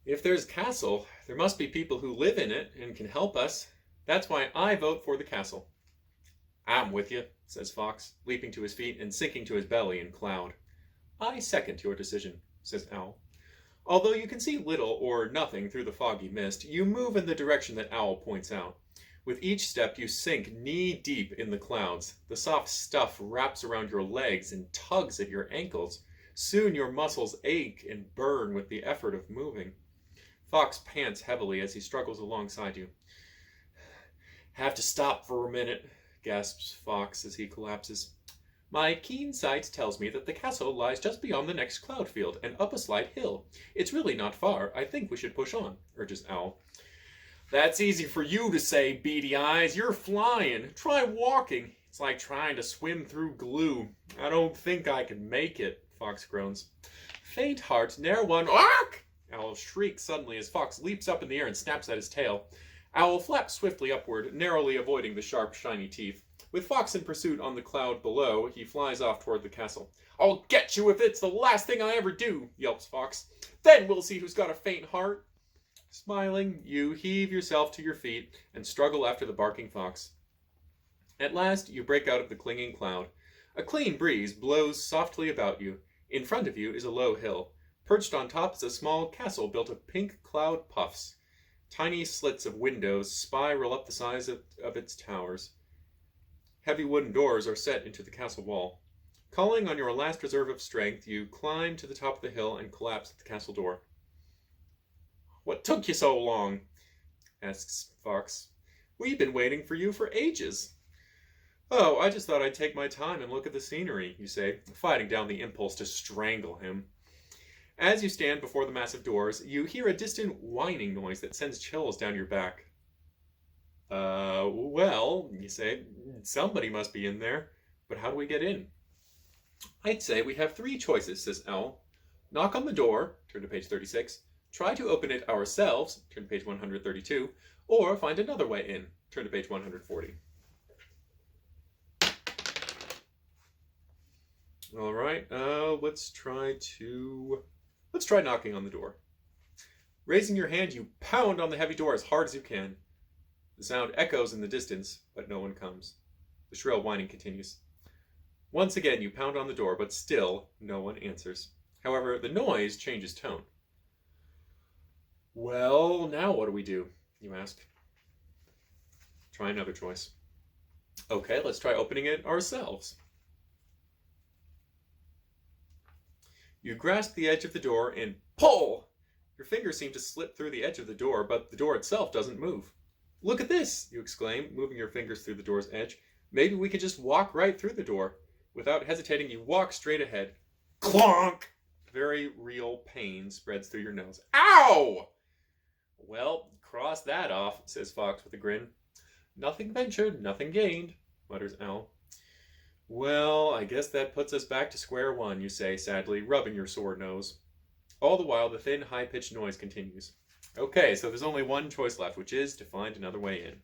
If there's a castle, there must be people who live in it and can help us. That's why I vote for the castle. I'm with you, says Fox, leaping to his feet and sinking to his belly in cloud. I second your decision, says Owl. Although you can see little or nothing through the foggy mist, you move in the direction that Owl points out. With each step, you sink knee-deep in the clouds. The soft stuff wraps around your legs and tugs at your ankles. Soon your muscles ache and burn with the effort of moving. Fox pants heavily as he struggles alongside you. Have to stop for a minute, gasps Fox as he collapses. My keen sight tells me that the castle lies just beyond the next cloud field and up a slight hill. It's really not far. I think we should push on, urges Owl. That's easy for you to say, Beady Eyes. You're flying. Try walking. It's like trying to swim through glue. I don't think I can make it, Fox groans. Faint heart, ne'er one. Ark! Owl shrieks suddenly as Fox leaps up in the air and snaps at his tail. Owl flaps swiftly upward, narrowly avoiding the sharp, shiny teeth. With Fox in pursuit on the cloud below, he flies off toward the castle. I'll get you if it's the last thing I ever do, yelps Fox. Then we'll see who's got a faint heart. Smiling, you heave yourself to your feet and struggle after the barking fox. At last, you break out of the clinging cloud. A clean breeze blows softly about you. In front of you is a low hill. Perched on top is a small castle built of pink cloud puffs. Tiny slits of windows spiral up the sides of its towers. Heavy wooden doors are set into the castle wall. Calling on your last reserve of strength, you climb to the top of the hill and collapse at the castle door. What took you so long? Asks Fox. We've been waiting for you for ages. Oh, I just thought I'd take my time and look at the scenery, you say, fighting down the impulse to strangle him. As you stand before the massive doors, you hear a distant whining noise that sends chills down your back. Well, you say, somebody must be in there, but how do we get in? I'd say we have three choices, says Owl. Knock on the door, turn to page 36, try to open it ourselves, turn to page 132, or find another way in, turn to page 140. All right, let's try knocking on the door. Raising your hand, you pound on the heavy door as hard as you can. The sound echoes in the distance, but no one comes. The shrill whining continues. Once again, you pound on the door, but still no one answers. However, the noise changes tone. Well, now what do we do? You ask. Try another choice. Okay, let's try opening it ourselves. You grasp the edge of the door and pull! Your fingers seem to slip through the edge of the door, but the door itself doesn't move. Look at this, you exclaim, moving your fingers through the door's edge. Maybe we could just walk right through the door. Without hesitating, you walk straight ahead. Clonk! Very real pain spreads through your nose. Ow! Well, cross that off, says Fox with a grin. Nothing ventured, nothing gained, mutters Owl. Well, I guess that puts us back to square one, you say sadly, rubbing your sore nose. All the while, the thin, high-pitched noise continues. Okay, so there's only one choice left, which is to find another way in.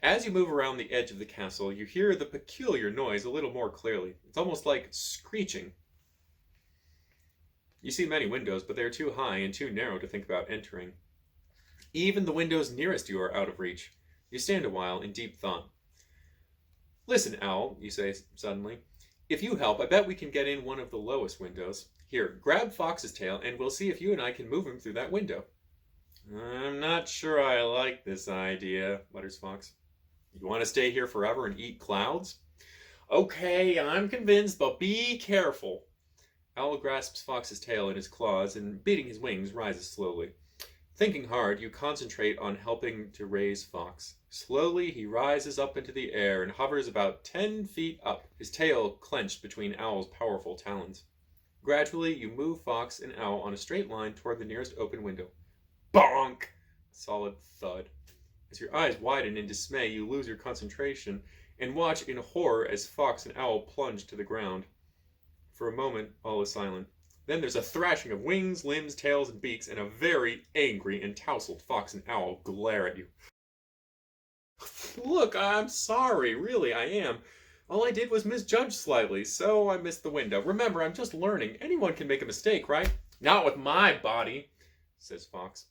As you move around the edge of the castle, you hear the peculiar noise a little more clearly. It's almost like screeching. You see many windows, but they're too high and too narrow to think about entering. Even the windows nearest you are out of reach. You stand a while in deep thought. Listen, Owl, you say suddenly. If you help, I bet we can get in one of the lowest windows. Here, grab Fox's tail, and we'll see if you and I can move him through that window. I'm not sure I like this idea, mutters Fox. You want to stay here forever and eat clouds? Okay, I'm convinced, but be careful. Owl grasps Fox's tail in his claws and, beating his wings, rises slowly. Thinking hard, you concentrate on helping to raise Fox. Slowly, he rises up into the air and hovers about 10 feet up, his tail clenched between Owl's powerful talons. Gradually, you move Fox and Owl on a straight line toward the nearest open window. Bonk! A solid thud. As your eyes widen in dismay, you lose your concentration and watch in horror as Fox and Owl plunge to the ground. For a moment, all is silent. Then there's a thrashing of wings, limbs, tails, and beaks, and a very angry and tousled Fox and Owl glare at you. Look, I'm sorry. Really, I am. All I did was misjudge slightly, so I missed the window. Remember, I'm just learning. Anyone can make a mistake, right? Not with my body, says Fox.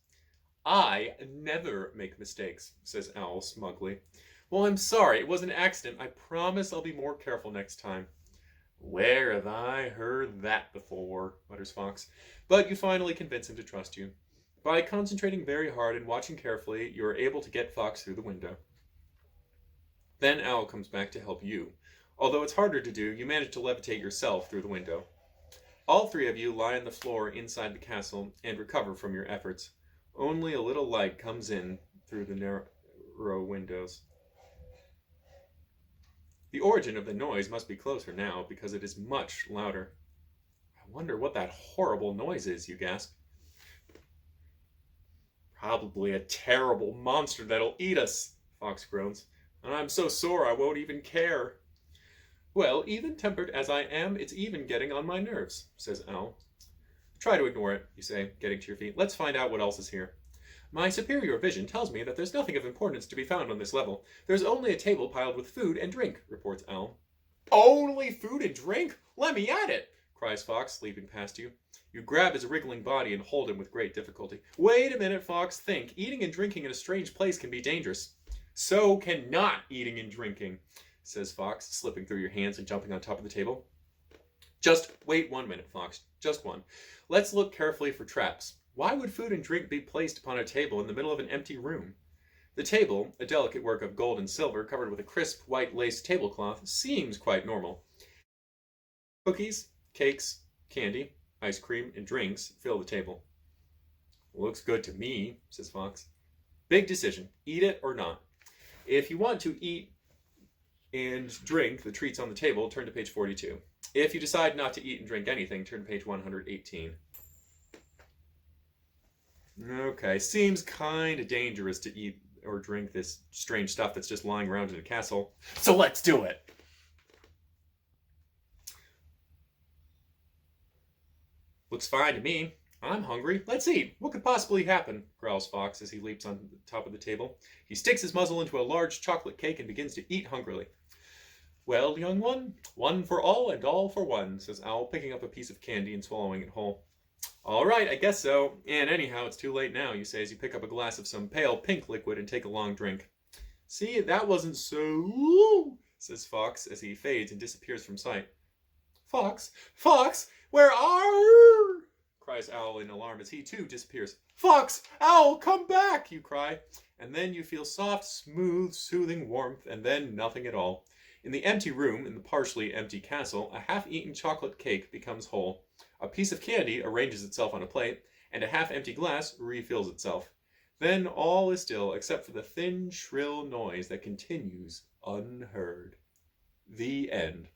I never make mistakes, says Owl smugly. Well, I'm sorry, it was an accident. I promise I'll be more careful next time. Where have I heard that before? Mutters Fox. But you finally convince him to trust you. By concentrating very hard and watching carefully, you are able to get Fox through the window. Then Owl comes back to help you. Although it's harder to do, you manage to levitate yourself through the window. All three of you lie on the floor inside the castle and recover from your efforts. Only a little light comes in through the narrow windows. The origin of the noise must be closer now, because it is much louder. I wonder what that horrible noise is, you gasp. Probably a terrible monster that'll eat us, Fox groans. And I'm so sore I won't even care. Well, even-tempered as I am, it's even getting on my nerves, says Owl. Try to ignore it, you say, getting to your feet. Let's find out what else is here. My superior vision tells me that there's nothing of importance to be found on this level. There's only a table piled with food and drink, reports Owl. Only food and drink? Let me at it, cries Fox, leaping past you. You grab his wriggling body and hold him with great difficulty. Wait a minute, Fox. Think. Eating and drinking in a strange place can be dangerous. So can not eating and drinking, says Fox, slipping through your hands and jumping on top of the table. Just wait 1 minute, Fox. Just one. Let's look carefully for traps. Why would food and drink be placed upon a table in the middle of an empty room? The table, a delicate work of gold and silver covered with a crisp white lace tablecloth, seems quite normal. Cookies, cakes, candy, ice cream, and drinks fill the table. Looks good to me, says Fox. Big decision. Eat it or not. If you want to eat and drink the treats on the table, turn to page 42. If you decide not to eat and drink anything, turn to page 118. Okay, seems kind of dangerous to eat or drink this strange stuff that's just lying around in a castle. So let's do it! Looks fine to me. I'm hungry. Let's eat. What could possibly happen? Growls Fox as he leaps on the top of the table. He sticks his muzzle into a large chocolate cake and begins to eat hungrily. Well, young one for all and all for one, says Owl, picking up a piece of candy and swallowing it whole. All right, I guess so. And anyhow, it's too late now, you say as you pick up a glass of some pale pink liquid and take a long drink. See, that wasn't so, says Fox as he fades and disappears from sight. Fox, where are... cries Owl in alarm as he too disappears. Fox, Owl, come back, you cry. And then you feel soft, smooth, soothing warmth, and then nothing at all. In the empty room, in the partially empty castle, a half-eaten chocolate cake becomes whole. A piece of candy arranges itself on a plate, and a half-empty glass refills itself. Then all is still, except for the thin, shrill noise that continues unheard. The end.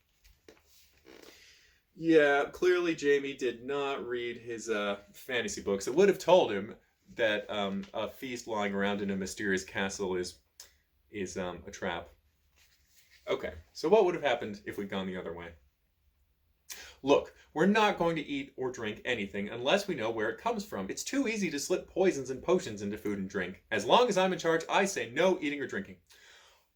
Yeah, clearly Jamie did not read his fantasy books. It would have told him that a feast lying around in a mysterious castle is a trap. Okay, so what would have happened if we'd gone the other way? Look, we're not going to eat or drink anything unless we know where it comes from. It's too easy to slip poisons and potions into food and drink. As long as I'm in charge, I say no eating or drinking.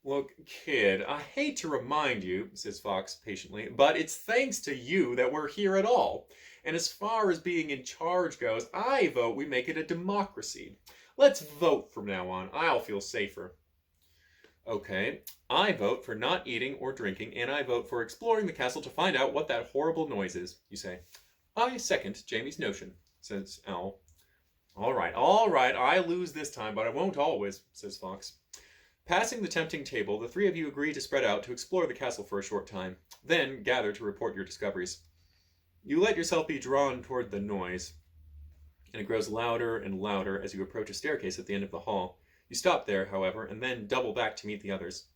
Look, kid, I hate to remind you, says Fox patiently, but it's thanks to you that we're here at all. And as far as being in charge goes, I vote we make it a democracy. Let's vote from now on. I'll feel safer. Okay, I vote for not eating or drinking, and I vote for exploring the castle to find out what that horrible noise is, you say. I second Jamie's notion, says Owl. All right, I lose this time, but I won't always, says Fox. Passing the tempting table, the three of you agree to spread out to explore the castle for a short time, then gather to report your discoveries. You let yourself be drawn toward the noise, and it grows louder and louder as you approach a staircase at the end of the hall. You stop there, however, and then double back to meet the others.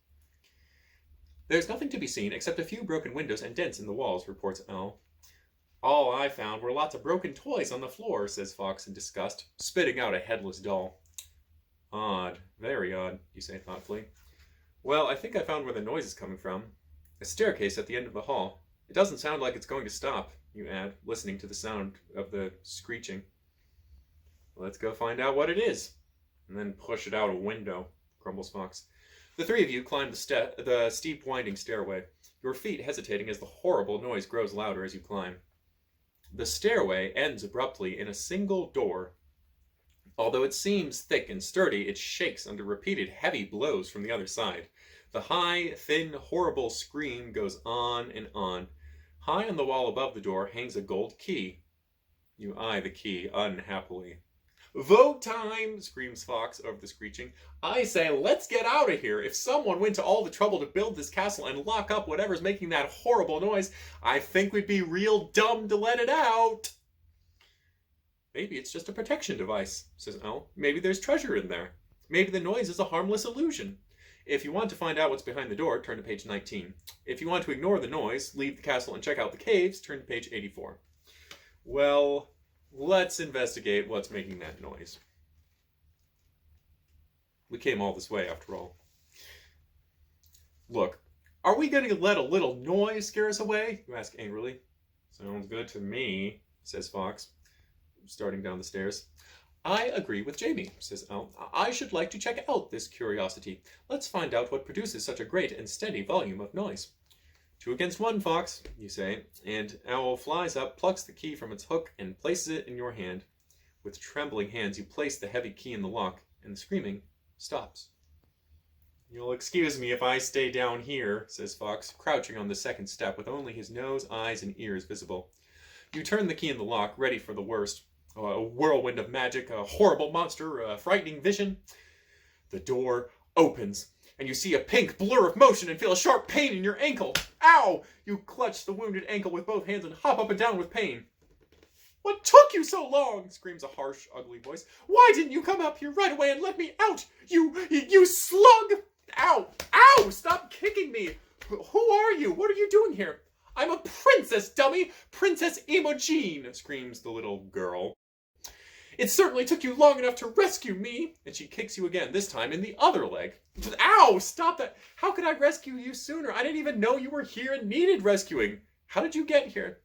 There's nothing to be seen except a few broken windows and dents in the walls, reports Owl. All I found were lots of broken toys on the floor, says Fox in disgust, spitting out a headless doll. Odd, very odd, you say thoughtfully. Well, I think I found where the noise is coming from. A staircase at the end of the hall. It doesn't sound like it's going to stop, you add, listening to the sound of the screeching. Let's go find out what it is. And then push it out a window, grumbles Fox. The three of you climb the steep, winding stairway, your feet hesitating as the horrible noise grows louder as you climb. The stairway ends abruptly in a single door. Although it seems thick and sturdy, it shakes under repeated heavy blows from the other side. The high, thin, horrible scream goes on and on. High on the wall above the door hangs a gold key. You eye the key unhappily. "Vote time!" screams Fox over the screeching. "I say, let's get out of here. If someone went to all the trouble to build this castle and lock up whatever's making that horrible noise, I think we'd be real dumb to let it out." "Maybe it's just a protection device," says Elle. "Maybe there's treasure in there. Maybe the noise is a harmless illusion. If you want to find out what's behind the door, turn to page 19. If you want to ignore the noise, leave the castle and check out the caves, turn to page 84. Well, let's investigate what's making that noise. We came all this way, after all. Look, are we going to let a little noise scare us away? You ask angrily. Sounds good to me, says Fox, starting down the stairs. I agree with Jamie, says Elle. I should like to check out this curiosity. Let's find out what produces such a great and steady volume of noise. 2 against 1, Fox, you say, and Owl flies up, plucks the key from its hook, and places it in your hand. With trembling hands, you place the heavy key in the lock, and the screaming stops. You'll excuse me if I stay down here, says Fox, crouching on the second step with only his nose, eyes, and ears visible. You turn the key in the lock, ready for the worst. A whirlwind of magic, a horrible monster, a frightening vision. The door opens, and you see a pink blur of motion and feel a sharp pain in your ankle. Ow! You clutch the wounded ankle with both hands and hop up and down with pain. What took you so long? Screams a harsh, ugly voice. Why didn't you come up here right away and let me out? You slug! Ow! Ow! Stop kicking me! Who are you? What are you doing here? I'm a princess, dummy! Princess Imogene! Screams the little girl. It certainly took you long enough to rescue me. And she kicks you again, this time in the other leg. Ow! Stop that! How could I rescue you sooner? I didn't even know you were here and needed rescuing. How did you get here?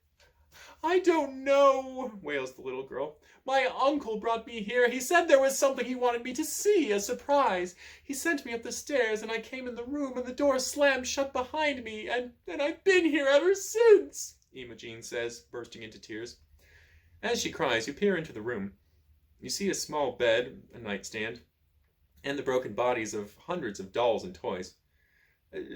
I don't know, wails the little girl. My uncle brought me here. He said there was something he wanted me to see, a surprise. He sent me up the stairs, and I came in the room, and the door slammed shut behind me, and I've been here ever since, Imogene says, bursting into tears. As she cries, you peer into the room. You see a small bed, a nightstand, and the broken bodies of hundreds of dolls and toys.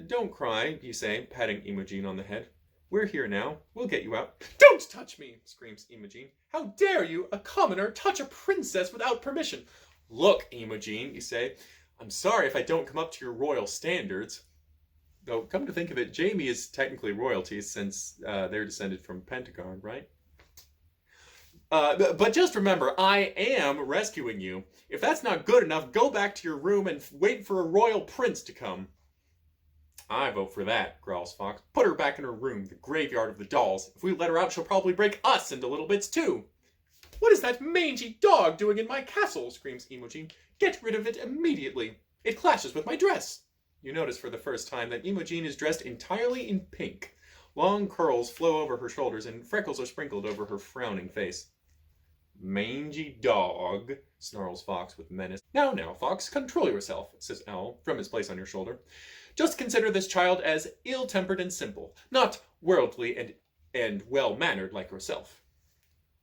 Don't cry, you say, patting Imogene on the head. We're here now. We'll get you out. Don't touch me, screams Imogene. How dare you, a commoner, touch a princess without permission? Look, Imogene, you say, I'm sorry if I don't come up to your royal standards. Though, come to think of it, Jamie is technically royalty since they're descended from Pentegarn, right? But just remember, I am rescuing you. If that's not good enough, go back to your room and wait for a royal prince to come. I vote for that, growls Fox. Put her back in her room, the graveyard of the dolls. If we let her out, she'll probably break us into little bits too. What is that mangy dog doing in my castle? Screams Imogene. Get rid of it immediately. It clashes with my dress. You notice for the first time that Imogene is dressed entirely in pink. Long curls flow over her shoulders and freckles are sprinkled over her frowning face. Mangy dog, snarls Fox with menace. Now, Fox, control yourself, says Owl from his place on your shoulder. Just consider this child as ill-tempered and simple, not worldly and well-mannered like yourself.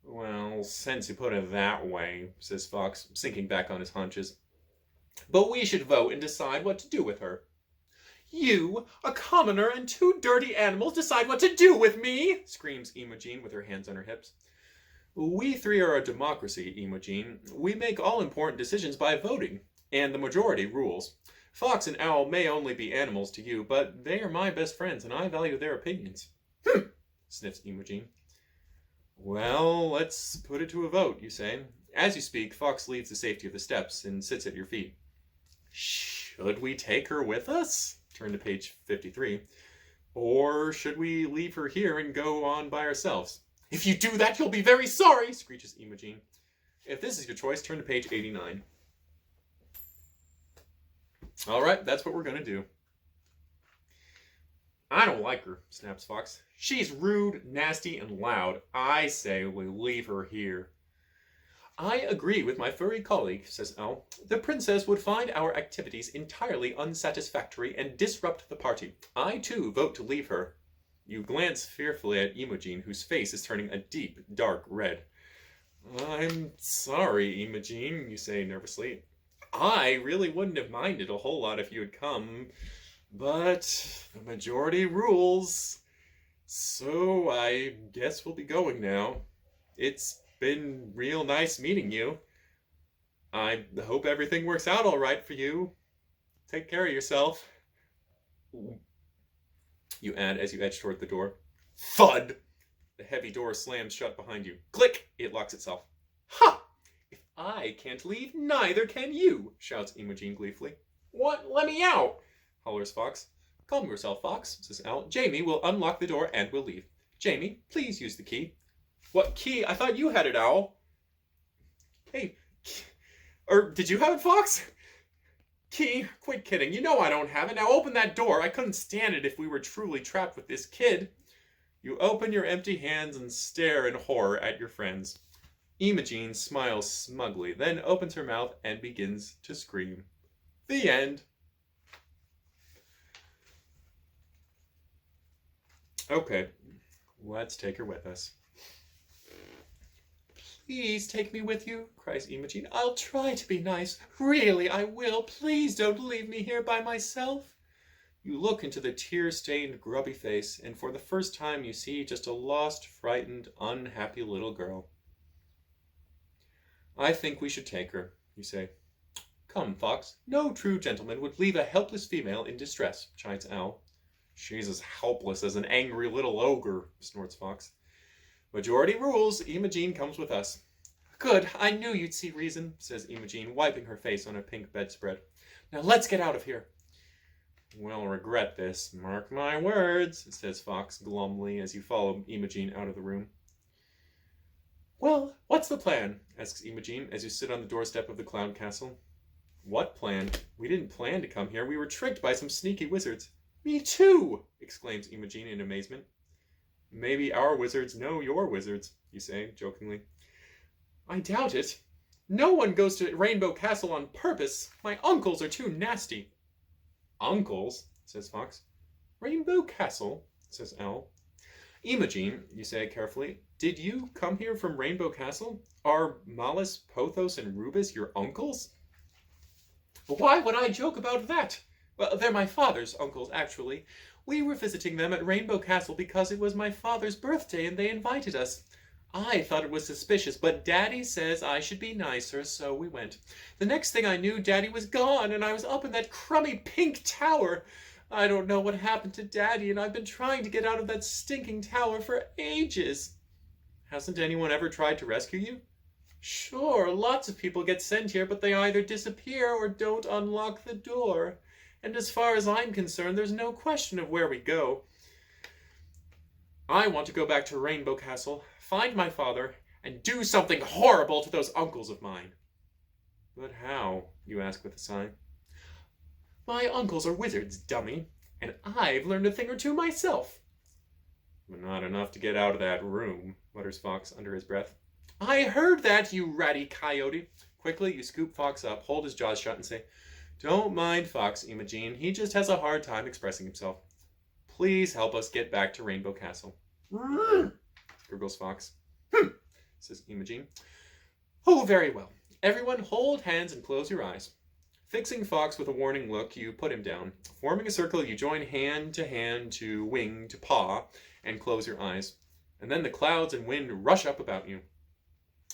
Well, since you put it that way, says Fox, sinking back on his haunches. But we should vote and decide what to do with her. You, a commoner and 2 dirty animals, decide what to do with me, screams Imogene with her hands on her hips. We 3 are a democracy, Imogene. We make all important decisions by voting, and the majority rules. Fox and Owl may only be animals to you, but they are my best friends, and I value their opinions. Sniffs Imogene. Well, let's put it to a vote, you say. As you speak, Fox leaves the safety of the steps and sits at your feet. Should we take her with us? Turn to page 53. Or should we leave her here and go on by ourselves? If you do that, you'll be very sorry, screeches Imogene. If this is your choice, turn to page 89. All right, that's what we're going to do. I don't like her, snaps Fox. She's rude, nasty, and loud. I say we leave her here. I agree with my furry colleague, says Elle. The princess would find our activities entirely unsatisfactory and disrupt the party. I, too, vote to leave her. You glance fearfully at Imogene, whose face is turning a deep, dark red. I'm sorry, Imogene, you say nervously. I really wouldn't have minded a whole lot if you had come, but the majority rules. So I guess we'll be going now. It's been real nice meeting you. I hope everything works out all right for you. Take care of yourself. You add as you edge toward the door. Thud! The heavy door slams shut behind you. Click! It locks itself. Ha! If I can't leave, neither can you, shouts Imogene gleefully. What? Let me out! Hollers Fox. Calm yourself, Fox, says Owl. Jamie will unlock the door and we'll leave. Jamie, please use the key. What key? I thought you had it, Owl. Hey, or did you have it, Fox? Key? Quit kidding. You know I don't have it. Now open that door. I couldn't stand it if we were truly trapped with this kid. You open your empty hands and stare in horror at your friends. Imogene smiles smugly, then opens her mouth and begins to scream. The end. Okay, let's take her with us. Please take me with you, cries Imogene. I'll try to be nice. Really, I will. Please don't leave me here by myself. You look into the tear-stained, grubby face, and for the first time you see just a lost, frightened, unhappy little girl. I think we should take her, you say. Come, Fox. No true gentleman would leave a helpless female in distress, chides Owl. She's as helpless as an angry little ogre, snorts Fox. Majority rules. Imogene comes with us. Good. I knew you'd see reason, says Imogene, wiping her face on a pink bedspread. Now let's get out of here. We'll regret this. Mark my words, says Fox glumly as you follow Imogene out of the room. Well, what's the plan? Asks Imogene as you sit on the doorstep of the clown castle. What plan? We didn't plan to come here. We were tricked by some sneaky wizards. Me too, exclaims Imogene in amazement. Maybe our wizards know your wizards, you say, jokingly. I doubt it. No one goes to Rainbow Castle on purpose. My uncles are too nasty. Uncles, says Fox. Rainbow Castle, says Owl. Imogene, you say carefully, did you come here from Rainbow Castle? Are Malus, Pothos, and Rubus your uncles? Why would I joke about that? Well, they're my father's uncles, actually. We were visiting them at Rainbow Castle because it was my father's birthday and they invited us. I thought it was suspicious, but Daddy says I should be nicer, so we went. The next thing I knew, Daddy was gone, and I was up in that crummy pink tower. I don't know what happened to Daddy, and I've been trying to get out of that stinking tower for ages. Hasn't anyone ever tried to rescue you? Sure, lots of people get sent here, but they either disappear or don't unlock the door. And as far as I'm concerned, there's no question of where we go. I want to go back to Rainbow Castle, find my father, and do something horrible to those uncles of mine. But how? You ask with a sigh. My uncles are wizards, dummy, and I've learned a thing or two myself. But not enough to get out of that room, mutters Fox under his breath. I heard that, you ratty coyote. Quickly, you scoop Fox up, hold his jaws shut, and say, Don't mind Fox, Imogene. He just has a hard time expressing himself. Please help us get back to Rainbow Castle. Gurgles Fox. Says Imogene. Oh, very well. Everyone hold hands and close your eyes. Fixing Fox with a warning look, you put him down. Forming a circle, you join hand to wing to paw and close your eyes. And then the clouds and wind rush up about you.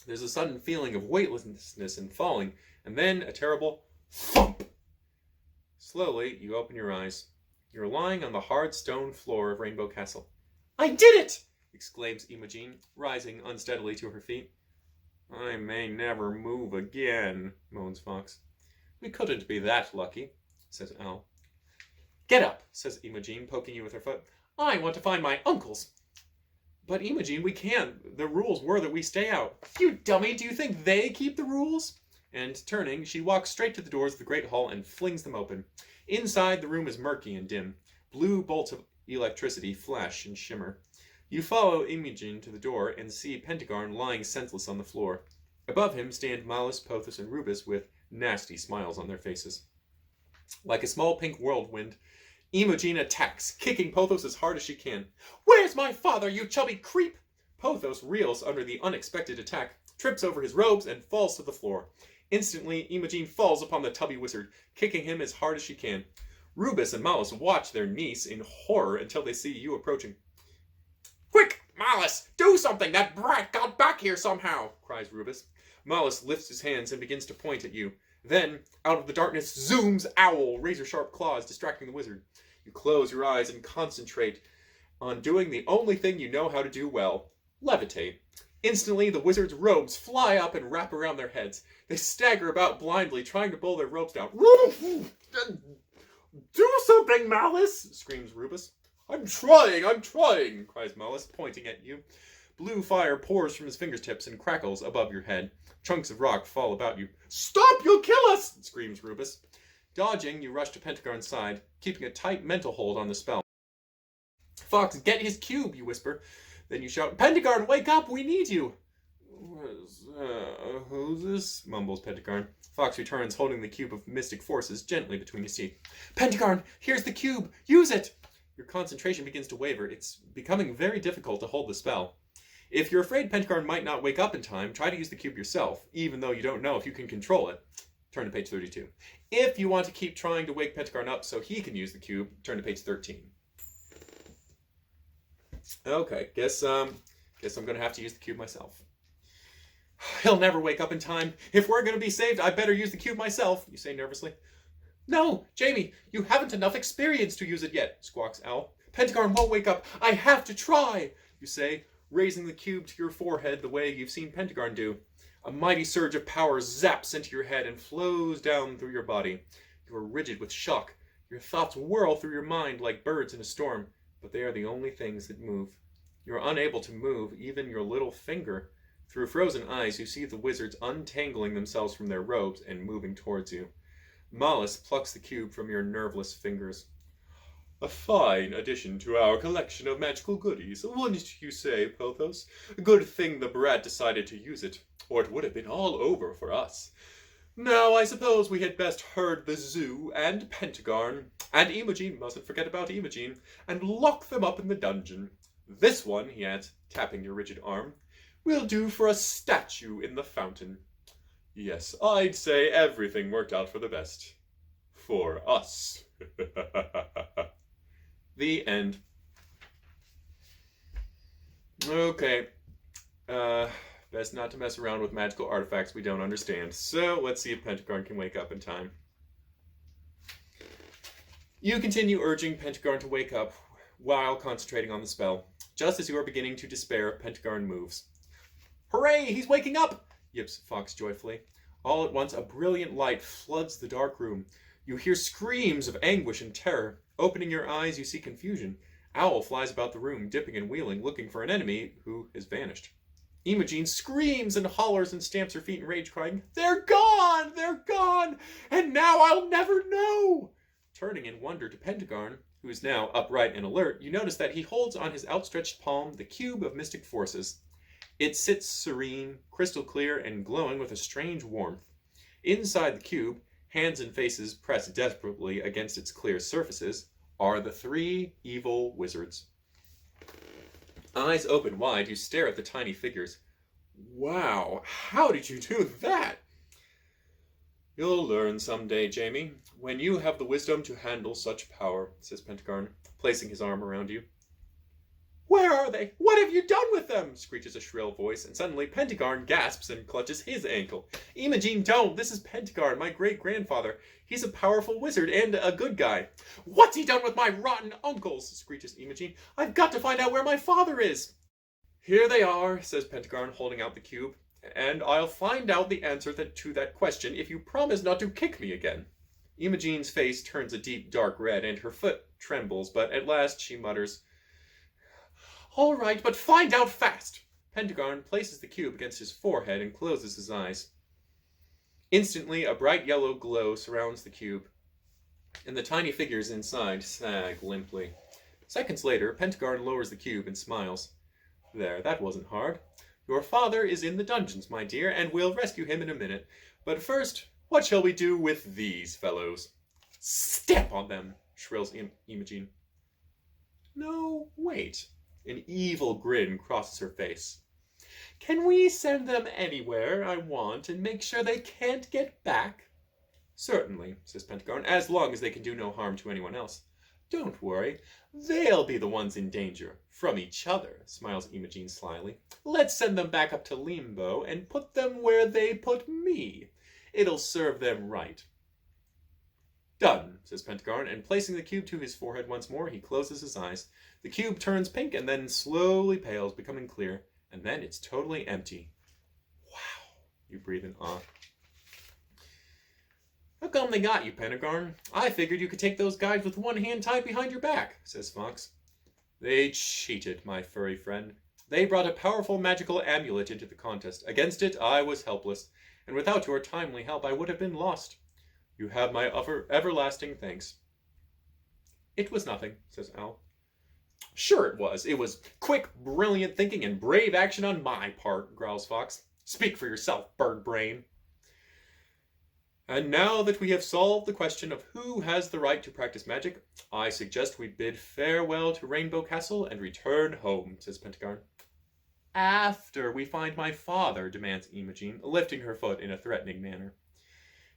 There's a sudden feeling of weightlessness and falling, and then a terrible thump. Slowly, you open your eyes. You're lying on the hard stone floor of Rainbow Castle. I did it! Exclaims Imogene, rising unsteadily to her feet. I may never move again, moans Fox. We couldn't be that lucky, says Owl. Get up, says Imogene, poking you with her foot. I want to find my uncles. But Imogene, we can't. The rules were that we stay out. You dummy, do you think they keep the rules? And turning, she walks straight to the doors of the great hall and flings them open. Inside, the room is murky and dim. Blue bolts of electricity flash and shimmer. You follow Imogene to the door and see Pentegarn lying senseless on the floor. Above him stand Malus, Pothos, and Rubus with nasty smiles on their faces. Like a small pink whirlwind, Imogene attacks, kicking Pothos as hard as she can. Where's my father, you chubby creep? Pothos reels under the unexpected attack, trips over his robes, and falls to the floor. Instantly, Imogene falls upon the tubby wizard, kicking him as hard as she can. Rubus and Malice watch their niece in horror until they see you approaching. Quick, Malice, do something! That brat got back here somehow, cries Rubus. Malice lifts his hands and begins to point at you. Then, out of the darkness zooms Owl, razor-sharp claws distracting the wizard. You close your eyes and concentrate on doing the only thing you know how to do well, levitate. Instantly, the wizard's robes fly up and wrap around their heads. They stagger about blindly, trying to pull their robes down. Do something, Malice, screams Rubus. I'm trying, cries Malice, pointing at you. Blue fire pours from his fingertips and crackles above your head. Chunks of rock fall about you. Stop, you'll kill us, screams Rubus. Dodging, you rush to Pentegarn's side, keeping a tight mental hold on the spell. Fox, get his cube, you whisper. Then you shout, Pentegarn, wake up, we need you. Who's this? Mumbles Pentegarn. Fox returns, holding the cube of mystic forces gently between his teeth. Pentegarn, here's the cube. Use it! Your concentration begins to waver. It's becoming very difficult to hold the spell. If you're afraid Pentegarn might not wake up in time, try to use the cube yourself, even though you don't know if you can control it. Turn to page 32. If you want to keep trying to wake Pentegarn up so he can use the cube, turn to page 13. Okay, guess I'm going to have to use the cube myself. He'll never wake up in time. If we're going to be saved, I better use the cube myself, you say nervously. No, Jamie, you haven't enough experience to use it yet, squawks Owl. Pentegarn won't wake up. I have to try, you say, raising the cube to your forehead the way you've seen Pentegarn do. A mighty surge of power zaps into your head and flows down through your body. You are rigid with shock. Your thoughts whirl through your mind like birds in a storm, but they are the only things that move. You are unable to move even your little finger. Through frozen eyes, you see the wizards untangling themselves from their robes and moving towards you. Malice plucks the cube from your nerveless fingers. A fine addition to our collection of magical goodies, wouldn't you say, Pothos? Good thing the brat decided to use it, or it would have been all over for us. Now, I suppose we had best herd the zoo and Pentegarn, and Imogene, mustn't forget about Imogene, and lock them up in the dungeon. This one, he adds, tapping your rigid arm, will do for a statue in the fountain. Yes, I'd say everything worked out for the best. For us. The end. Okay. Best not to mess around with magical artifacts we don't understand. So, let's see if Pentegarn can wake up in time. You continue urging Pentegarn to wake up while concentrating on the spell. Just as you are beginning to despair, Pentegarn moves. Hooray! He's waking up! Yips Fox joyfully. All at once, a brilliant light floods the dark room. You hear screams of anguish and terror. Opening your eyes, you see confusion. Owl flies about the room, dipping and wheeling, looking for an enemy who has vanished. Imogene screams and hollers and stamps her feet in rage, crying, They're gone! They're gone! And now I'll never know! Turning in wonder to Pentegarn, who is now upright and alert, you notice that he holds on his outstretched palm the cube of mystic forces. It sits serene, crystal clear, and glowing with a strange warmth. Inside the cube, hands and faces pressed desperately against its clear surfaces, are the three evil wizards. Eyes open wide, you stare at the tiny figures. Wow, how did you do that? You'll learn someday, Jamie, when you have the wisdom to handle such power, says Pentegarn, placing his arm around you. Where are they? What have you done with them? Screeches a shrill voice, and suddenly Pentegarn gasps and clutches his ankle. Imogene, don't! This is Pentegarn, my great-grandfather. He's a powerful wizard and a good guy. What's he done with my rotten uncles? Screeches Imogene. I've got to find out where my father is. Here they are, says Pentegarn, holding out the cube, and I'll find out the answer to that question if you promise not to kick me again. Imogene's face turns a deep dark red, and her foot trembles, but at last she mutters, All right, but find out fast. Pentegarn places the cube against his forehead and closes his eyes. Instantly, a bright yellow glow surrounds the cube, and the tiny figures inside sag limply. Seconds later, Pentegarn lowers the cube and smiles. There, that wasn't hard. Your father is in the dungeons, my dear, and we'll rescue him in a minute. But first, what shall we do with these fellows? Step on them! shrills Imogene. No, wait. An evil grin crosses her face. Can we send them anywhere I want and make sure they can't get back? Certainly, says Pentegarn, as long as they can do no harm to anyone else. Don't worry, they'll be the ones in danger. From each other, smiles Imogene slyly. Let's send them back up to Limbo and put them where they put me. It'll serve them right. Done, says Pentegarn, and placing the cube to his forehead once more, he closes his eyes. The cube turns pink and then slowly pales, becoming clear, and then it's totally empty. Wow, you breathe in awe. How come they got you, Pentegarn? I figured you could take those guys with one hand tied behind your back, says Fox. They cheated, my furry friend. They brought a powerful magical amulet into the contest. Against it, I was helpless, and without your timely help, I would have been lost. You have my everlasting thanks. It was nothing, says Owl. Sure it was. It was quick, brilliant thinking and brave action on my part, growls Fox. Speak for yourself, bird brain. And now that we have solved the question of who has the right to practice magic, I suggest we bid farewell to Rainbow Castle and return home, says Pentegarn. After we find my father, demands Imogene, lifting her foot in a threatening manner.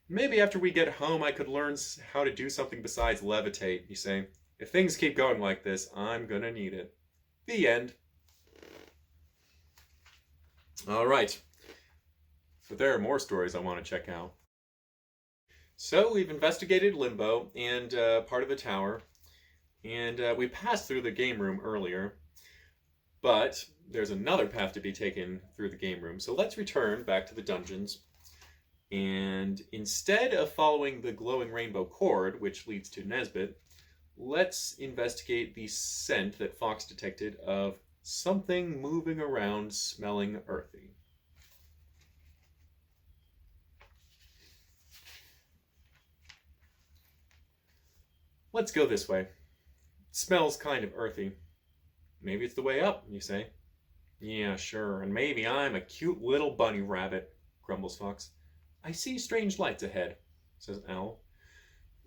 Maybe after we get home I could learn how to do something besides levitate, you say. If things keep going like this, I'm gonna need it. The end. All right. But there are more stories I want to check out. So we've investigated Limbo and part of the tower, and we passed through the game room earlier, but there's another path to be taken through the game room. So let's return back to the dungeons, and instead of following the glowing rainbow cord, which leads to Nesbit, let's investigate the scent that Fox detected of something moving around smelling earthy. Let's go this way. It smells kind of earthy. Maybe it's the way up, you say. Yeah, sure, and maybe I'm a cute little bunny rabbit, grumbles Fox. I see strange lights ahead, says Owl.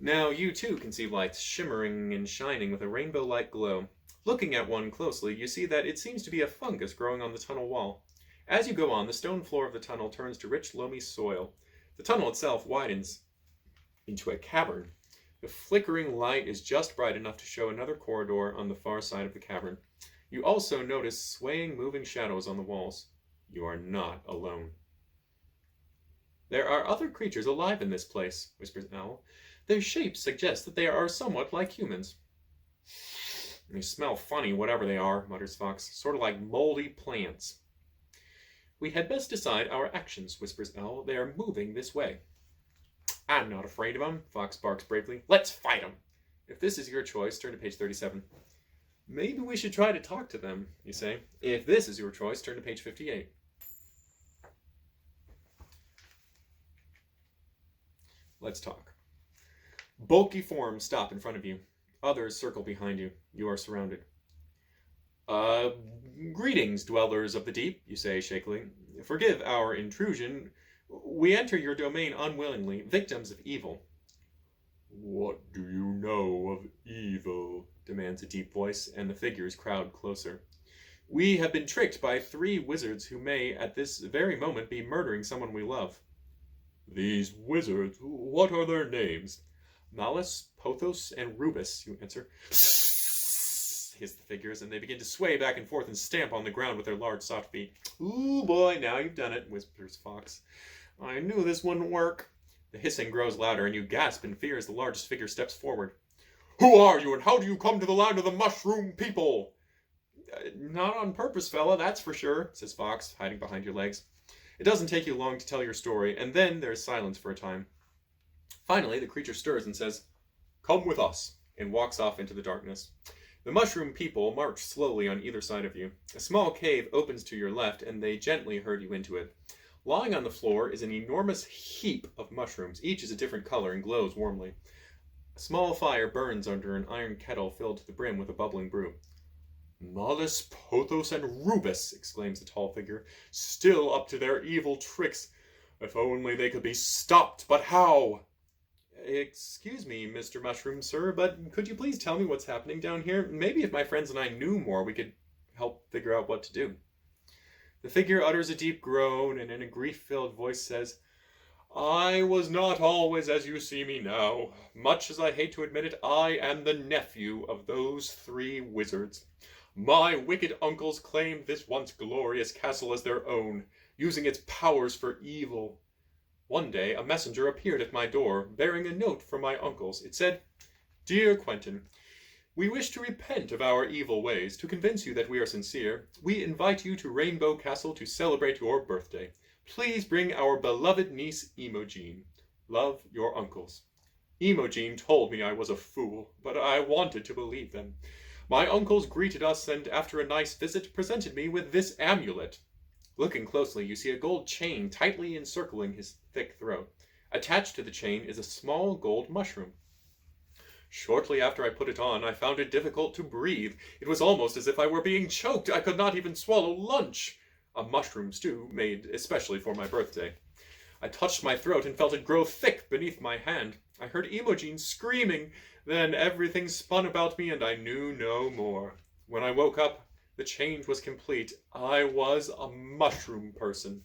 Now you too can see lights shimmering and shining with a rainbow-like glow. Looking at one closely, you see that it seems to be a fungus growing on the tunnel wall. As you go on, the stone floor of the tunnel turns to rich, loamy soil. The tunnel itself widens into a cavern. The flickering light is just bright enough to show another corridor on the far side of the cavern. You also notice swaying, moving shadows on the walls. You are not alone. There are other creatures alive in this place, whispers Owl. Their shapes suggest that they are somewhat like humans. They smell funny, whatever they are, mutters Fox, sort of like moldy plants. We had best decide our actions, whispers Owl. They are moving this way. I'm not afraid of them, Fox barks bravely. Let's fight them. If this is your choice, turn to page 37. Maybe we should try to talk to them, you say. If this is your choice, turn to page 58. Let's talk. Bulky forms stop in front of you. Others circle behind you. You are surrounded. Greetings, dwellers of the deep, you say shakily. Forgive our intrusion. We enter your domain unwillingly, victims of evil. What do you know of evil? Demands a deep voice, and the figures crowd closer. We have been tricked by 3 wizards who may, at this very moment, be murdering someone we love. These wizards, what are their names? Malus, Pothos, and Rubus, you answer. Hiss the figures, and they begin to sway back and forth and stamp on the ground with their large soft feet. Ooh boy, now you've done it, whispers Fox. I knew this wouldn't work. The hissing grows louder, and you gasp in fear as the largest figure steps forward. Who are you, and how do you come to the land of the mushroom people? Not on purpose, fella, that's for sure, says Fox, hiding behind your legs. It doesn't take you long to tell your story, and then there is silence for a time. Finally, the creature stirs and says, Come with us, and walks off into the darkness. The mushroom people march slowly on either side of you. A small cave opens to your left, and they gently herd you into it. Lying on the floor is an enormous heap of mushrooms. Each is a different color and glows warmly. A small fire burns under an iron kettle filled to the brim with a bubbling brew. Malus, Pothos, and Rubus, exclaims the tall figure, still up to their evil tricks. If only they could be stopped, but how? Excuse me, Mr. Mushroom, sir, but could you please tell me what's happening down here? Maybe if my friends and I knew more, we could help figure out what to do. The figure utters a deep groan and in a grief-filled voice says, I was not always as you see me now. Much as I hate to admit it, I am the nephew of those 3 wizards. My wicked uncles claimed this once glorious castle as their own, using its powers for evil. One day a messenger appeared at my door, bearing a note from my uncles. It said, Dear Quentin, we wish to repent of our evil ways. To convince you that we are sincere, we invite you to Rainbow Castle to celebrate your birthday. Please bring our beloved niece, Imogene. Love, your uncles. Imogene told me I was a fool, but I wanted to believe them. My uncles greeted us and, after a nice visit, presented me with this amulet. Looking closely, you see a gold chain tightly encircling his thick throat. Attached to the chain is a small gold mushroom. Shortly after I put it on, I found it difficult to breathe. It was almost as if I were being choked. I could not even swallow lunch. A mushroom stew made especially for my birthday. I touched my throat and felt it grow thick beneath my hand. I heard Imogene screaming. Then everything spun about me and I knew no more. When I woke up, the change was complete. I was a mushroom person.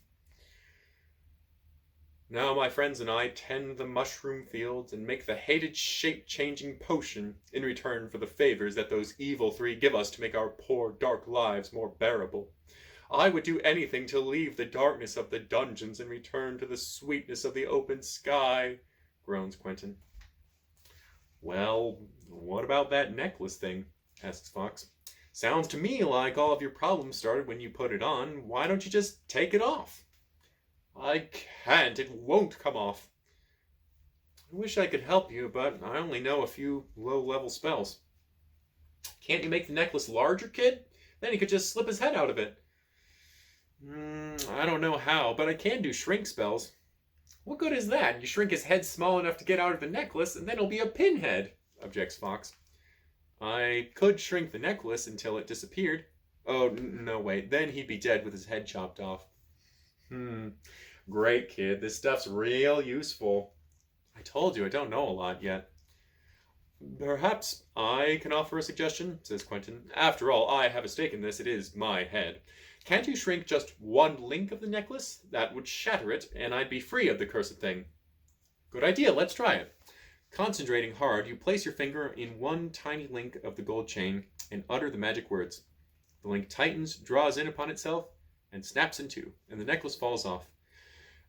Now my friends and I tend the mushroom fields and make the hated shape-changing potion in return for the favors that those evil 3 give us to make our poor dark lives more bearable. I would do anything to leave the darkness of the dungeons and return to the sweetness of the open sky, groans Quentin. Well, what about that necklace thing? Asks Fox. Sounds to me like all of your problems started when you put it on. Why don't you just take it off? I can't. It won't come off. I wish I could help you, but I only know a few low-level spells. Can't you make the necklace larger, kid? Then he could just slip his head out of it. I don't know how, but I can do shrink spells. What good is that? You shrink his head small enough to get out of the necklace, and then it'll be a pinhead, objects Fox. I could shrink the necklace until it disappeared. Oh, no, wait. Then he'd be dead with his head chopped off. Great, kid. This stuff's real useful. I told you I don't know a lot yet. Perhaps I can offer a suggestion, says Quentin. After all, I have a stake in this. It is my head. Can't you shrink just 1 link of the necklace? That would shatter it, and I'd be free of the cursed thing. Good idea. Let's try it. Concentrating hard, you place your finger in 1 tiny link of the gold chain and utter the magic words. The link tightens, draws in upon itself, and snaps in 2, and the necklace falls off.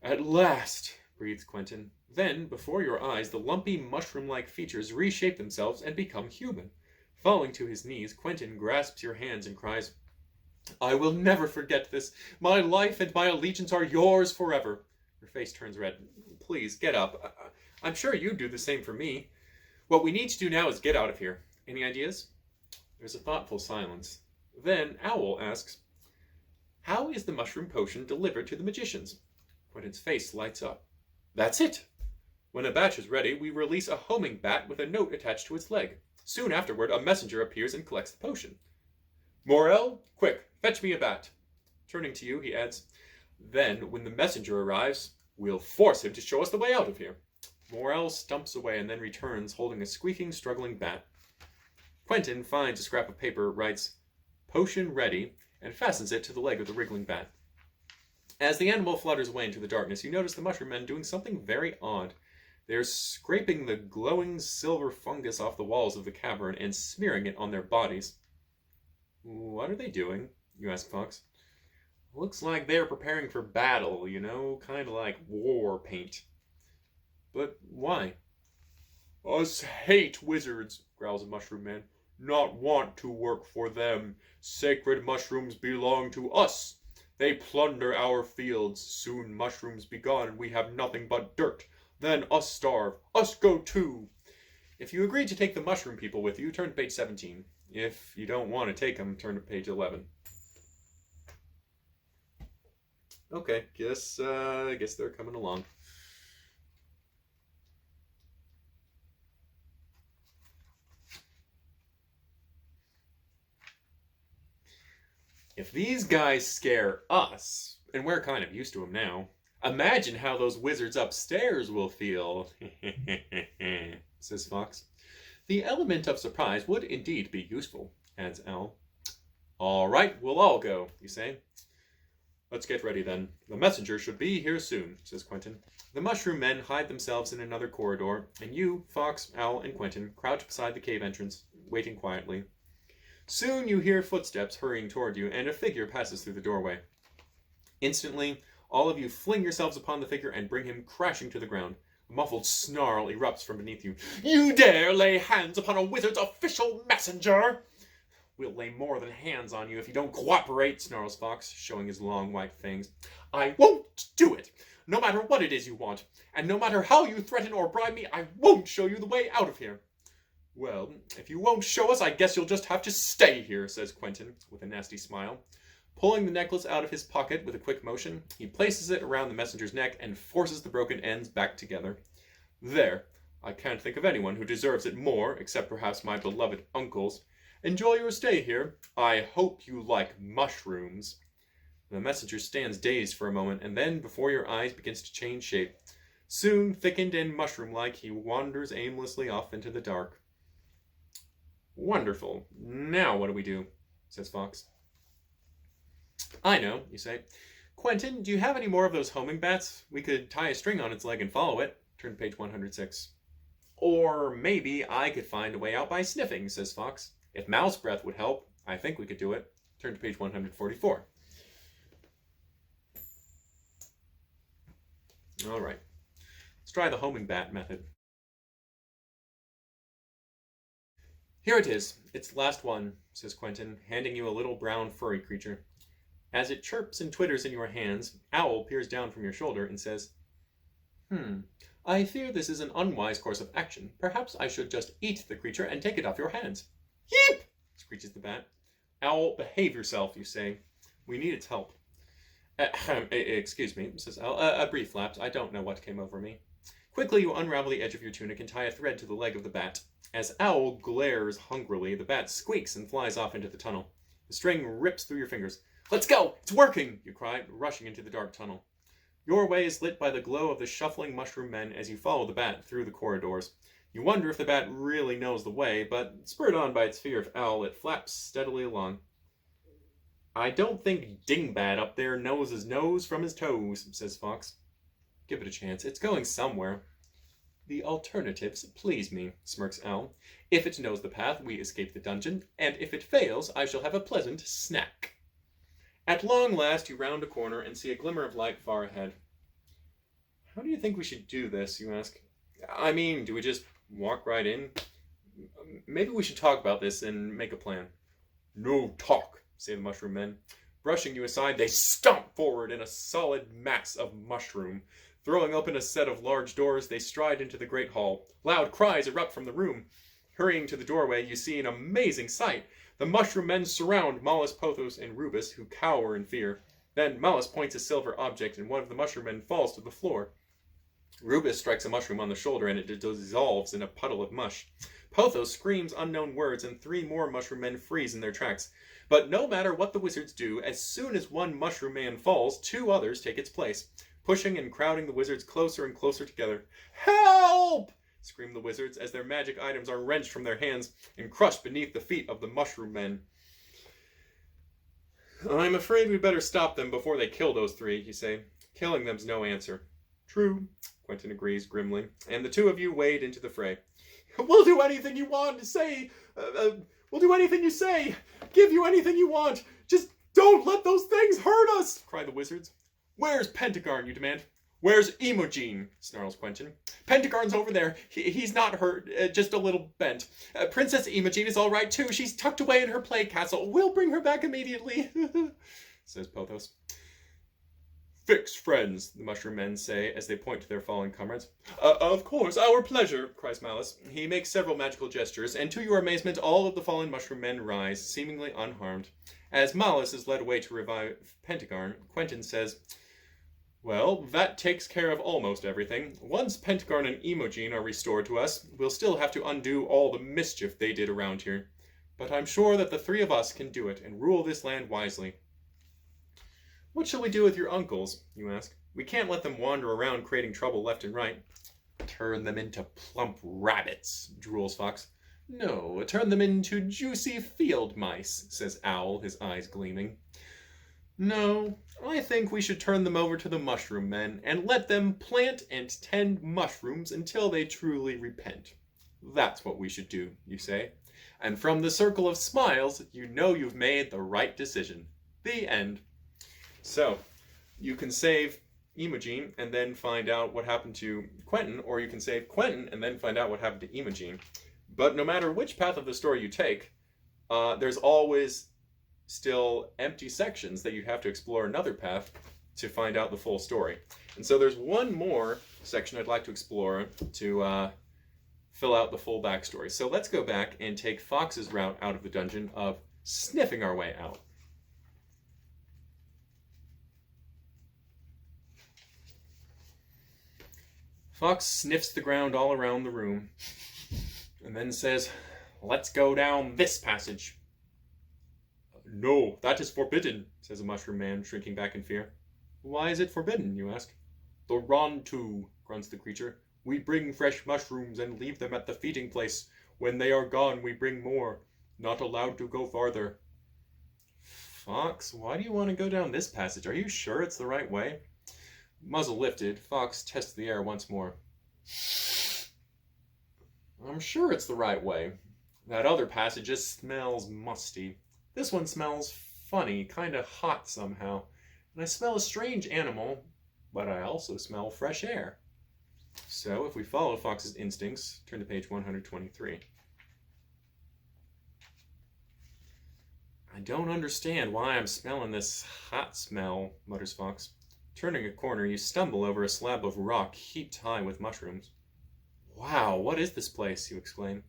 At last, breathes Quentin. Then, before your eyes, the lumpy mushroom-like features reshape themselves and become human. Falling to his knees, Quentin grasps your hands and cries, I will never forget this. My life and my allegiance are yours forever. Her face turns red. Please, get up. I'm sure you'd do the same for me. What we need to do now is get out of here. Any ideas? There's a thoughtful silence. Then Owl asks, How is the mushroom potion delivered to the magicians? Quentin's face lights up. That's it. When a batch is ready, we release a homing bat with a note attached to its leg. Soon afterward, a messenger appears and collects the potion. Morel, quick, fetch me a bat. Turning to you, he adds, Then, when the messenger arrives, we'll force him to show us the way out of here. Morel stumps away and then returns, holding a squeaking, struggling bat. Quentin finds a scrap of paper, writes, Potion ready, and fastens it to the leg of the wriggling bat. As the animal flutters away into the darkness, you notice the mushroom men doing something very odd. They're scraping the glowing silver fungus off the walls of the cavern and smearing it on their bodies. What are they doing? You ask Fox. Looks like they're preparing for battle, kind of like war paint. But why? Us hate wizards, growls a mushroom man. Not want to work for them. Sacred mushrooms belong to us. They plunder our fields. Soon mushrooms be gone and we have nothing but dirt. Then us starve. Us go too. If you agree to take the mushroom people with you, turn to page 17. If you don't want to take them, turn to page 11. Okay, guess they're coming along. If these guys scare us, and we're kind of used to them now, Imagine how those wizards upstairs will feel, says Fox. The element of surprise would indeed be useful, adds Owl. All right, we'll all go, you say. Let's get ready then. The messenger should be here soon, says Quentin. The mushroom men hide themselves in another corridor, and you, Fox, Owl, and Quentin crouch beside the cave entrance, waiting quietly. Soon you hear footsteps hurrying toward you, and a figure passes through the doorway. Instantly, all of you fling yourselves upon the figure and bring him crashing to the ground. A muffled snarl erupts from beneath you. You dare lay hands upon a wizard's official messenger! We'll lay more than hands on you if you don't cooperate, snarls Fox, showing his long white fangs. I won't do it, no matter what it is you want, and no matter how you threaten or bribe me, I won't show you the way out of here. Well, if you won't show us, I guess you'll just have to stay here, says Quentin, with a nasty smile. Pulling the necklace out of his pocket with a quick motion, he places it around the messenger's neck and forces the broken ends back together. There. I can't think of anyone who deserves it more, except perhaps my beloved uncles. Enjoy your stay here. I hope you like mushrooms. The messenger stands dazed for a moment, and then, before your eyes, begins to change shape. Soon, thickened and mushroom-like, he wanders aimlessly off into the dark. Wonderful. Now what do we do? Says Fox. I know, you say. Quentin, do you have any more of those homing bats? We could tie a string on its leg and follow it. Turn to page 106. Or maybe I could find a way out by sniffing, says Fox. If mouse breath would help, I think we could do it. Turn to page 144. All right. Let's try the homing bat method. Here it is. It's the last one, says Quentin, handing you a little brown furry creature. As it chirps and twitters in your hands, Owl peers down from your shoulder and says, I fear this is an unwise course of action. Perhaps I should just eat the creature and take it off your hands. Yeep! Screeches the bat. Owl, behave yourself, you say. We need its help. Excuse me, says Owl. A brief lapse. I don't know what came over me. Quickly you unravel the edge of your tunic and tie a thread to the leg of the bat. As Owl glares hungrily, the bat squeaks and flies off into the tunnel. The string rips through your fingers. Let's go! It's working! You cry, rushing into the dark tunnel. Your way is lit by the glow of the shuffling mushroom men as you follow the bat through the corridors. You wonder if the bat really knows the way, but spurred on by its fear of Owl, it flaps steadily along. I don't think Dingbat up there knows his nose from his toes, says Fox. Give it a chance. It's going somewhere. The alternatives please me, smirks Owl. If it knows the path, we escape the dungeon, and if it fails, I shall have a pleasant snack. At long last, you round a corner and see a glimmer of light far ahead. How do you think we should do this, you ask? I mean, do we just walk right in? Maybe we should talk about this and make a plan. No talk, say the mushroom men. Brushing you aside, they stomp forward in a solid mass of mushroom. Throwing open a set of large doors, they stride into the great hall. Loud cries erupt from the room. Hurrying to the doorway, you see an amazing sight. The mushroom men surround Malus, Pothos, and Rubus, who cower in fear. Then Malus points a silver object, and one of the mushroom men falls to the floor. Rubus strikes a mushroom on the shoulder, and it dissolves in a puddle of mush. Pothos screams unknown words, and 3 more mushroom men freeze in their tracks. But no matter what the wizards do, as soon as one mushroom man falls, 2 others take its place, pushing and crowding the wizards closer and closer together. Help! Scream the wizards as their magic items are wrenched from their hands and crushed beneath the feet of the mushroom men. I'm afraid we'd better stop them before they kill those 3, you say. Killing them's no answer. True, Quentin agrees grimly, and the 2 of you wade into the fray. We'll do anything you want to say. We'll do anything you say. Give you anything you want. Just don't let those things hurt us, cry the wizards. Where's Pentegarn, you demand. Where's Imogene, snarls Quentin. Pentegarn's over there. He's not hurt, just a little bent. Princess Imogene is all right, too. She's tucked away in her play castle. We'll bring her back immediately, says Pothos. Fix friends, the mushroom men say as they point to their fallen comrades. Of course, our pleasure, cries Malus. He makes several magical gestures, and to your amazement, all of the fallen mushroom men rise, seemingly unharmed. As Malus is led away to revive Pentegarn, Quentin says, well, that takes care of almost everything. Once Pentegarn and Imogene are restored to us, we'll still have to undo all the mischief they did around here. But I'm sure that the 3 of us can do it and rule this land wisely. What shall we do with your uncles, you ask? We can't let them wander around creating trouble left and right. Turn them into plump rabbits, drools Fox. No, turn them into juicy field mice, says Owl, his eyes gleaming. No, I think we should turn them over to the mushroom men and let them plant and tend mushrooms until they truly repent. That's what we should do, you say. And from the circle of smiles, you know you've made the right decision. The end. So, you can save Imogene and then find out what happened to Quentin, or you can save Quentin and then find out what happened to Imogene. But no matter which path of the story you take, there's always still empty sections that you have to explore another path to find out the full story. And so there's one more section I'd like to explore to fill out the full backstory. So let's go back and take Fox's route out of the dungeon of sniffing our way out. Fox sniffs the ground all around the room and then says, "Let's go down this passage." "No, that is forbidden," says a mushroom man, shrinking back in fear. "Why is it forbidden, you ask?" "The Rantu," grunts the creature. "We bring fresh mushrooms and leave them at the feeding place. When they are gone, we bring more. Not allowed to go farther." "Fox, why do you want to go down this passage? Are you sure it's the right way?" Muzzle lifted, Fox tests the air once more. "I'm sure it's the right way. That other passage just smells musty. This one smells funny, kind of hot somehow. And I smell a strange animal, but I also smell fresh air." So, if we follow Fox's instincts, turn to page 123. "I don't understand why I'm smelling this hot smell," mutters Fox. Turning a corner, you stumble over a slab of rock heaped high with mushrooms. "Wow, what is this place?" you exclaim.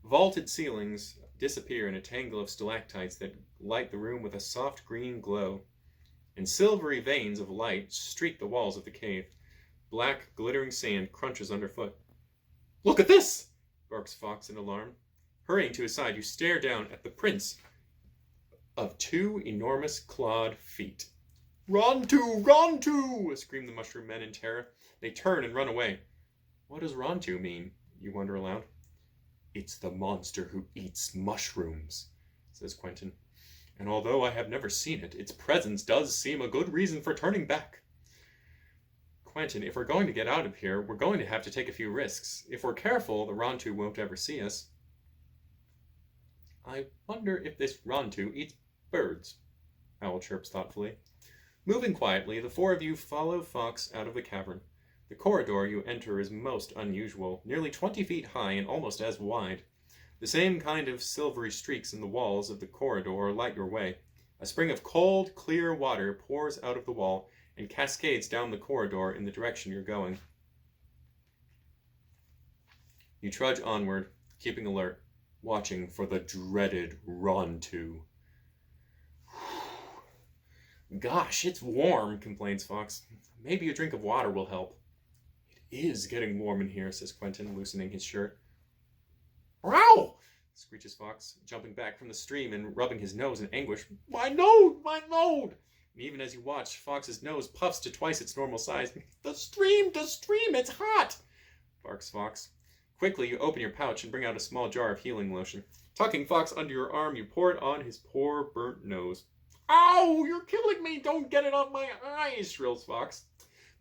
Vaulted ceilings disappear in a tangle of stalactites that light the room with a soft green glow, and silvery veins of light streak the walls of the cave. Black, glittering sand crunches underfoot. "Look at this!" barks Fox in alarm. Hurrying to his side, you stare down at the prints of two enormous clawed feet. "Rantu! Rantu!" scream the mushroom men in terror. They turn and run away. What does Rantu mean? You wonder aloud. "It's the monster who eats mushrooms," says Quentin. "And although I have never seen it, its presence does seem a good reason for turning back." "Quentin, if we're going to get out of here, we're going to have to take a few risks. If we're careful, the Rantu won't ever see us." "I wonder if this Rantu eats birds," Owl chirps thoughtfully. Moving quietly, the four of you follow Fox out of the cavern. The corridor you enter is most unusual, nearly 20 feet high and almost as wide. The same kind of silvery streaks in the walls of the corridor light your way. A spring of cold, clear water pours out of the wall and cascades down the corridor in the direction you're going. You trudge onward, keeping alert, watching for the dreaded Rantu. "Gosh, it's warm," complains Fox. "Maybe a drink of water will help." "It is getting warm in here," says Quentin, loosening his shirt. "Ow!" screeches Fox, jumping back from the stream and rubbing his nose in anguish. "My nose! My nose!" And even as you watch, Fox's nose puffs to twice its normal size. The stream! It's hot!" barks Fox. Quickly, you open your pouch and bring out a small jar of healing lotion. Tucking Fox under your arm, you pour it on his poor, burnt nose. "Ow! You're killing me! Don't get it on my eyes!" shrills Fox.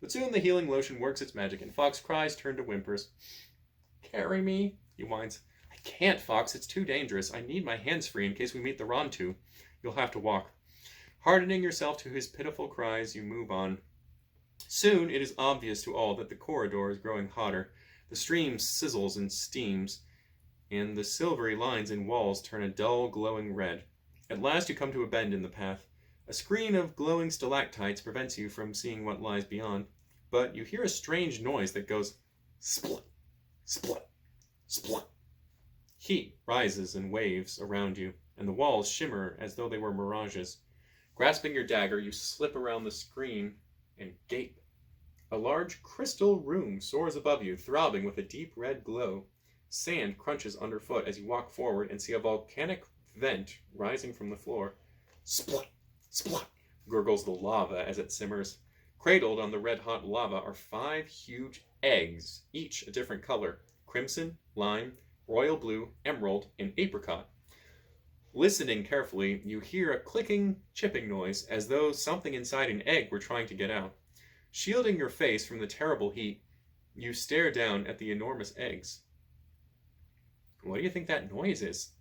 But soon the healing lotion works its magic, and Fox's cries turn to whimpers. "Carry me," he whines. "I can't, Fox. It's too dangerous. I need my hands free in case we meet the Rantu. You'll have to walk." Hardening yourself to his pitiful cries, you move on. Soon it is obvious to all that the corridor is growing hotter. The stream sizzles and steams, and the silvery lines in walls turn a dull, glowing red. At last you come to a bend in the path. A screen of glowing stalactites prevents you from seeing what lies beyond, but you hear a strange noise that goes split, split, split. Heat rises and waves around you, and the walls shimmer as though they were mirages. Grasping your dagger, you slip around the screen and gape. A large crystal room soars above you, throbbing with a deep red glow. Sand crunches underfoot as you walk forward and see a volcanic vent rising from the floor. Splut, splut, gurgles the lava as it simmers. Cradled on the red-hot lava are 5 huge eggs, each a different color: crimson, lime, royal blue, emerald, and apricot. Listening carefully, you hear a clicking, chipping noise, as though something inside an egg were trying to get out. Shielding your face from the terrible heat, you stare down at the enormous eggs. What do you think that noise is?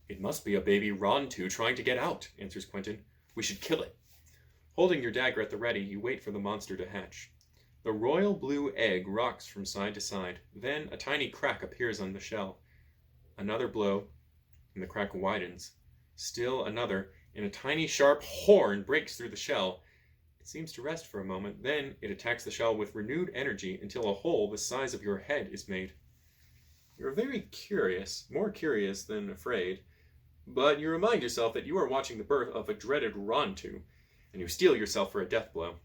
It must be a baby Rantu trying to get out, answers Quentin. We should kill it. Holding your dagger at the ready, you wait for the monster to hatch. The royal blue egg rocks from side to side. Then a tiny crack appears on the shell. Another blow, and the crack widens. Still another, and a tiny sharp horn breaks through the shell. It seems to rest for a moment, then it attacks the shell with renewed energy until a hole the size of your head is made. You're very curious, more curious than afraid, but you remind yourself that you are watching the birth of a dreaded Rantu, and you steel yourself for a death blow.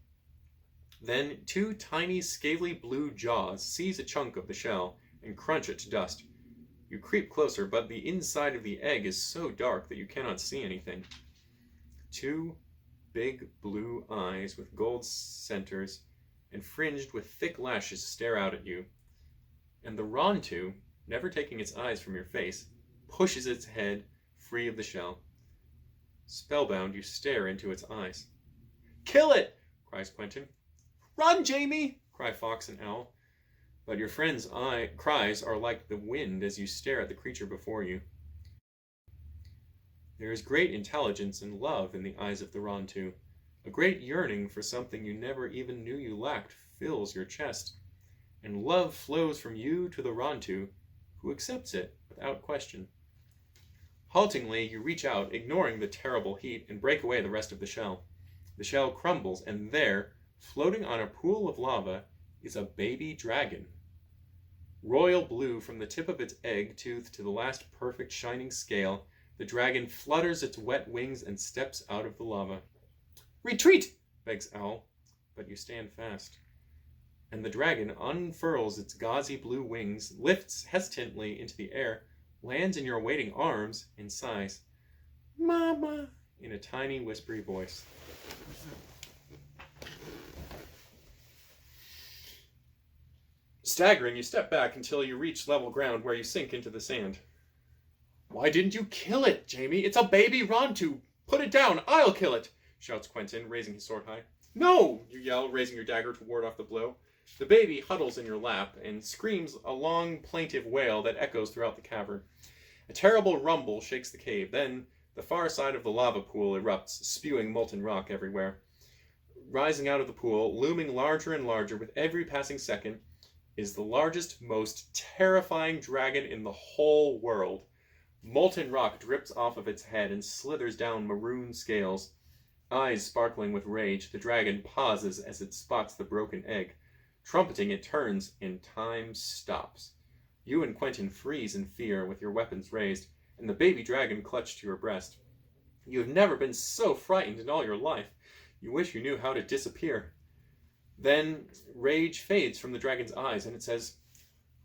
Then 2 tiny, scaly blue jaws seize a chunk of the shell and crunch it to dust. You creep closer, but the inside of the egg is so dark that you cannot see anything. 2 big blue eyes with gold centers and fringed with thick lashes stare out at you. And the Rantu, never taking its eyes from your face, pushes its head free of the shell. Spellbound, you stare into its eyes. Kill it! Cries Quentin. Run, Jamie! Cry Fox and Owl. But your friend's cries are like the wind as you stare at the creature before you. There is great intelligence and love in the eyes of the Rantu. A great yearning for something you never even knew you lacked fills your chest. And love flows from you to the Rantu, who accepts it without question. Haltingly, you reach out, ignoring the terrible heat, and break away the rest of the shell. The shell crumbles, and there, floating on a pool of lava, is a baby dragon. Royal blue from the tip of its egg tooth to the last perfect shining scale, the dragon flutters its wet wings and steps out of the lava. Retreat! Begs Owl, but you stand fast. And the dragon unfurls its gauzy blue wings, lifts hesitantly into the air, lands in your waiting arms, and sighs, Mama, in a tiny, whispery voice. Staggering, you step back until you reach level ground, where you sink into the sand. Why didn't you kill it, Jamie? It's a baby Rantu. Put it down. I'll kill it, shouts Quentin, raising his sword high. No, you yell, raising your dagger to ward off the blow. The baby huddles in your lap and screams a long, plaintive wail that echoes throughout the cavern. A terrible rumble shakes the cave. Then the far side of the lava pool erupts, spewing molten rock everywhere. Rising out of the pool, looming larger and larger with every passing second, is the largest, most terrifying dragon in the whole world. Molten rock drips off of its head and slithers down maroon scales. Eyes sparkling with rage, the dragon pauses as it spots the broken egg. Trumpeting, it turns, and time stops. You and Quentin freeze in fear with your weapons raised, and the baby dragon clutched to your breast. You have never been so frightened in all your life. You wish you knew how to disappear. Then rage fades from the dragon's eyes, and it says,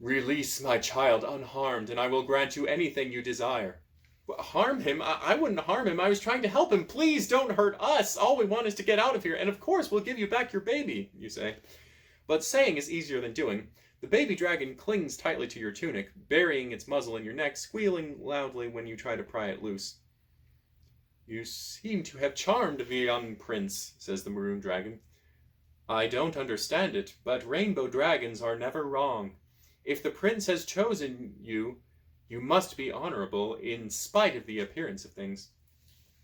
Release my child unharmed, and I will grant you anything you desire. Harm him? I wouldn't harm him. I was trying to help him. Please don't hurt us. All we want is to get out of here, and of course we'll give you back your baby, you say. But saying is easier than doing. The baby dragon clings tightly to your tunic, burying its muzzle in your neck, squealing loudly when you try to pry it loose. You seem to have charmed the young prince, says the maroon dragon. I don't understand it, but rainbow dragons are never wrong. If the prince has chosen you, you must be honorable in spite of the appearance of things.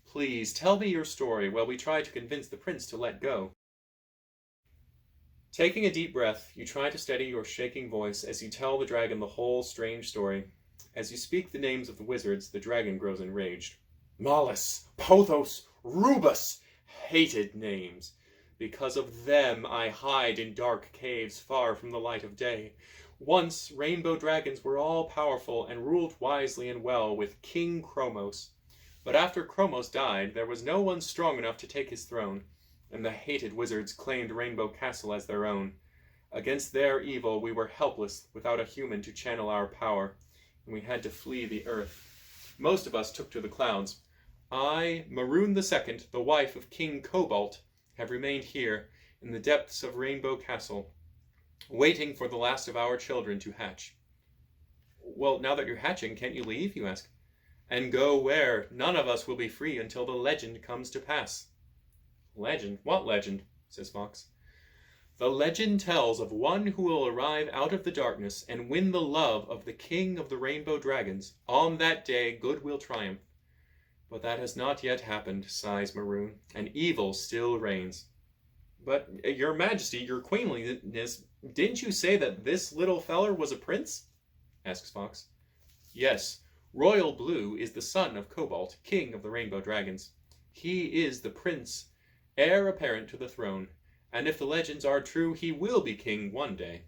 Please tell me your story while we try to convince the prince to let go. Taking a deep breath, you try to steady your shaking voice as you tell the dragon the whole strange story. As you speak the names of the wizards, the dragon grows enraged. Malus, Pothos, Rubus, hated names. Because of them I hide in dark caves far from the light of day. Once, rainbow dragons were all powerful and ruled wisely and well with King Chromos. But after Chromos died, there was no one strong enough to take his throne, and the hated wizards claimed Rainbow Castle as their own. Against their evil, we were helpless, without a human to channel our power, and we had to flee the earth. Most of us took to the clouds. I, Maroon II, the wife of King Cobalt, have remained here, in the depths of Rainbow Castle, waiting for the last of our children to hatch. Well, now that you're hatching, can't you leave, you ask? And go where? None of us will be free until the legend comes to pass. Legend? What legend? Says Fox. The legend tells of one who will arrive out of the darkness and win the love of the king of the rainbow dragons. On that day, good will triumph. But that has not yet happened, sighs Maroon, and evil still reigns. But, your majesty, your queenliness, didn't you say that this little feller was a prince? Asks Fox. Yes, Royal Blue is the son of Cobalt, king of the rainbow dragons. He is the prince, heir apparent to the throne, and if the legends are true, he will be king one day.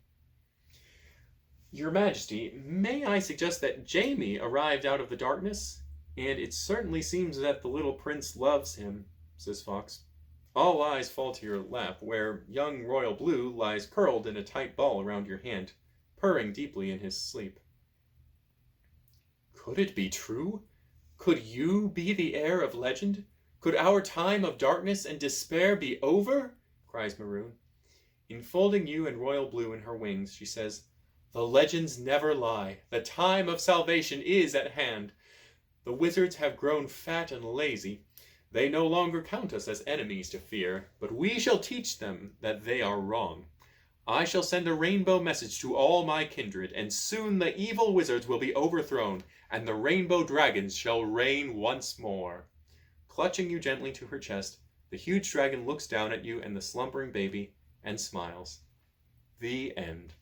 Your Majesty, may I suggest that Jamie arrived out of the darkness? And it certainly seems that the little prince loves him, says Fox. All eyes fall to your lap, where young Royal Blue lies curled in a tight ball around your hand, purring deeply in his sleep. Could it be true? Could you be the heir of legend? Could our time of darkness and despair be over? Cries Maroon. Enfolding you and Royal Blue in her wings, she says, The legends never lie. The time of salvation is at hand. The wizards have grown fat and lazy. They no longer count us as enemies to fear, but we shall teach them that they are wrong. I shall send a rainbow message to all my kindred, and soon the evil wizards will be overthrown, and the rainbow dragons shall reign once more. Clutching you gently to her chest, the huge dragon looks down at you and the slumbering baby and smiles. The end.